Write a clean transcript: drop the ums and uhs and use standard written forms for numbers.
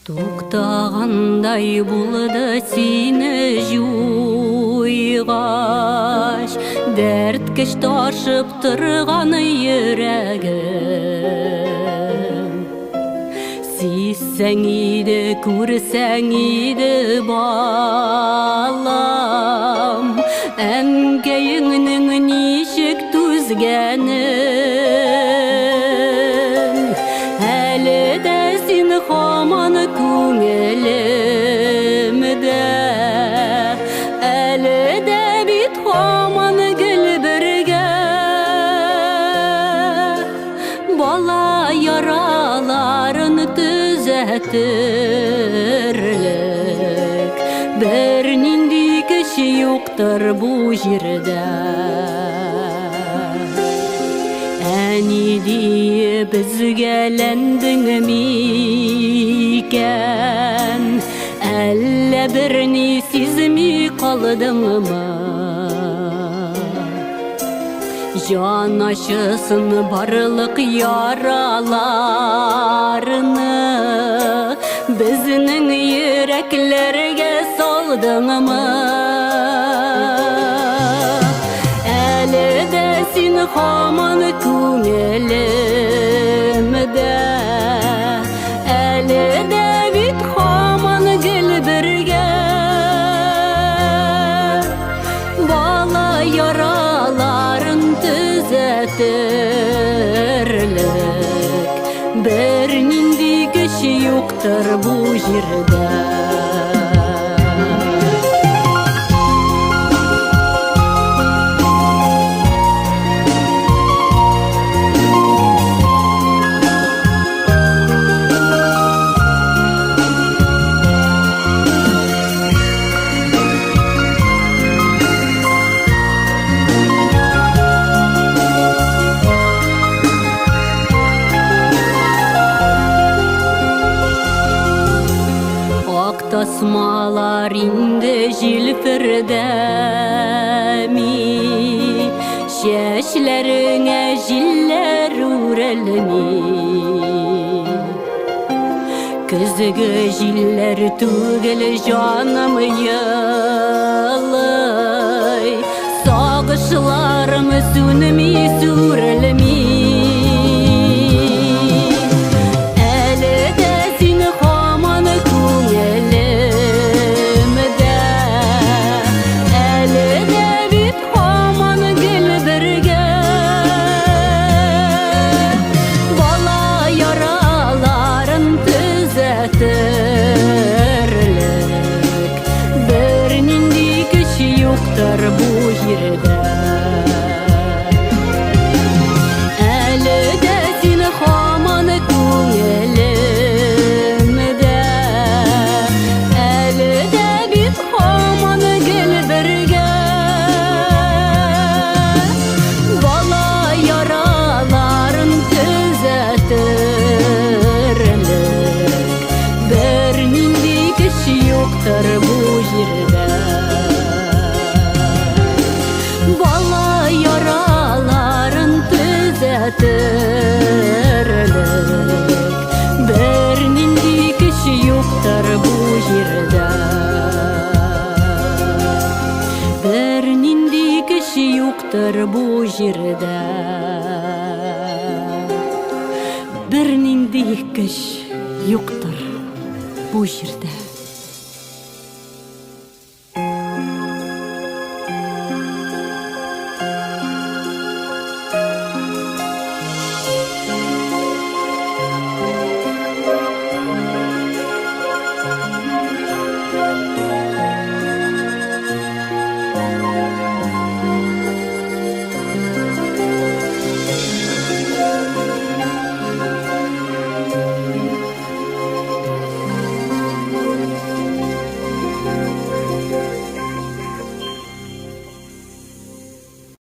Тоқтағандай болды сені жуйғаш, дәрткеш ташып тұрған жүрегім. Сүйсең иді, көрсең иді балам, әңгейіңнің нешік түзгенін. Әлі де сен хаман көңілімді, әлі де бит хаман гүл бірге. Бала яраларын түзәтірлік, бір нинди кіші юқтыр бұл жерде. Әні дейі бізге ләндің мекен, әлі бірні сезмей қалдың ма? Жан ашысын барлық яраларыны, біздің yüreklерге салдың ма? Әлі де сен хаман көңілімді, әлі де бит хаман гүл бірге. Бала яраларын түзәтірлік, бір нинди күш юқтыр бұл жерде. Tasmalar indi jilfirdemi, şeşlerine jiller urelmi. Kızgı jiller tügel canım yılay, sağışlarım sünmi sürelmi. Юқтыр бұл жерде. Әлі де сен хаман көңілімді, әлі де бит хаман гүл бірге. Бала яраларын түзәтірлік, бір нинди күш юқтыр бұл жерде. Bala yaraların түзәтірлік, бір нинди күш юқтыр бұл жерде. Бір нинди күш юқтыр бұл жерде. Бір нинди күш юқтыр бұл жерде.